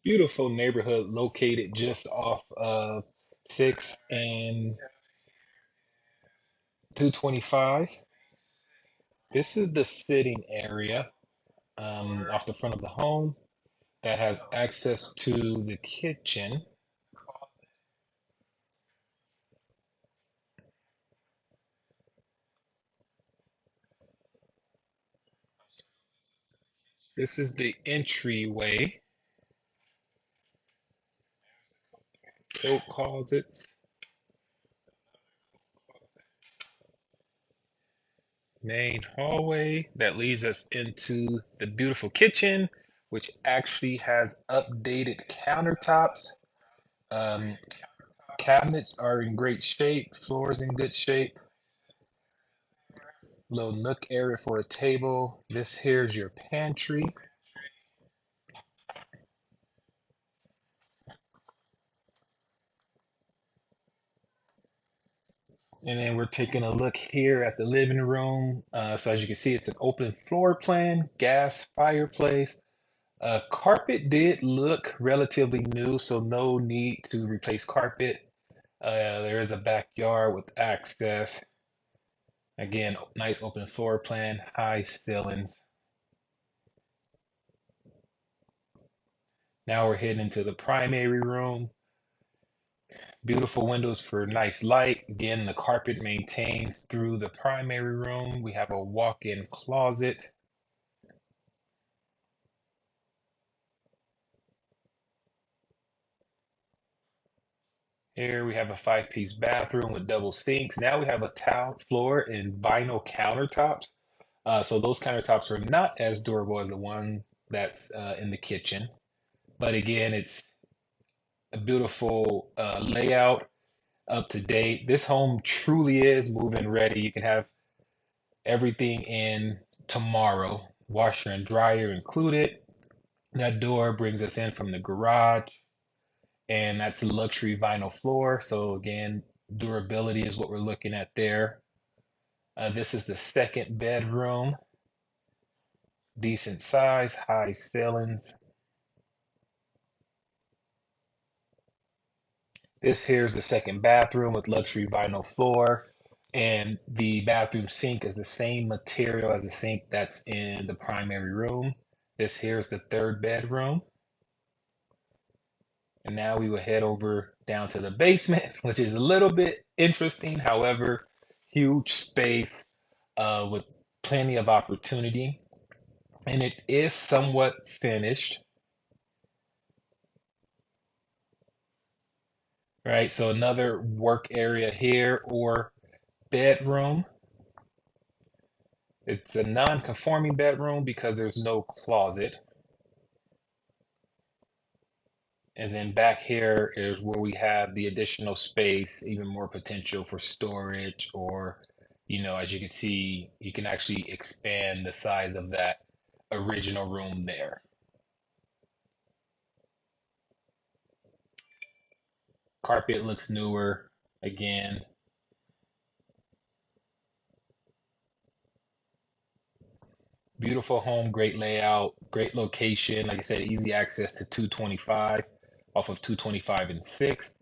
Beautiful neighborhood located just off of 6 and 225. This is the sitting area off the front of the home that has access to the kitchen. This is the entryway, coat closets, main hallway that leads us into the beautiful kitchen, which actually has updated countertops. Um, Cabinets are in great shape, floors in good shape. Little nook area for a table. This here's your pantry. And then we're taking a look here at the living room. So as you can see, it's an open floor plan, gas fireplace. Carpet did look relatively new, so no need to replace carpet. There is a backyard with access. Again, nice open floor plan, high ceilings. Now we're heading into the primary room. Beautiful windows for nice light. Again, the carpet maintains through the primary room. We have a walk-in closet. Here we have a five-piece bathroom with double sinks. Now we have a tile floor and vinyl countertops. So those countertops are not as durable as the one that's in the kitchen. But again, it's a beautiful layout, up to date. This home truly is move-in ready. You can have everything in tomorrow, washer and dryer included. That door brings us in from the garage, and that's a luxury vinyl floor. So again, durability is what we're looking at there. This is the second bedroom, decent size, high ceilings. This here's the second bathroom with luxury vinyl floor, and the bathroom sink is the same material as the sink that's in the primary room. This here's the third bedroom. And now we will head over down to the basement, which is a little bit interesting. However, huge space with plenty of opportunity. And it is somewhat finished, right? So another work area here or bedroom. It's a non-conforming bedroom because there's no closet. And then back here is where we have the additional space, even more potential for storage, or, as you can see, you can actually expand the size of that original room there. Carpet looks newer again. Beautiful home, great layout, great location. Like I said, easy access to 225 off of 225 and 6th.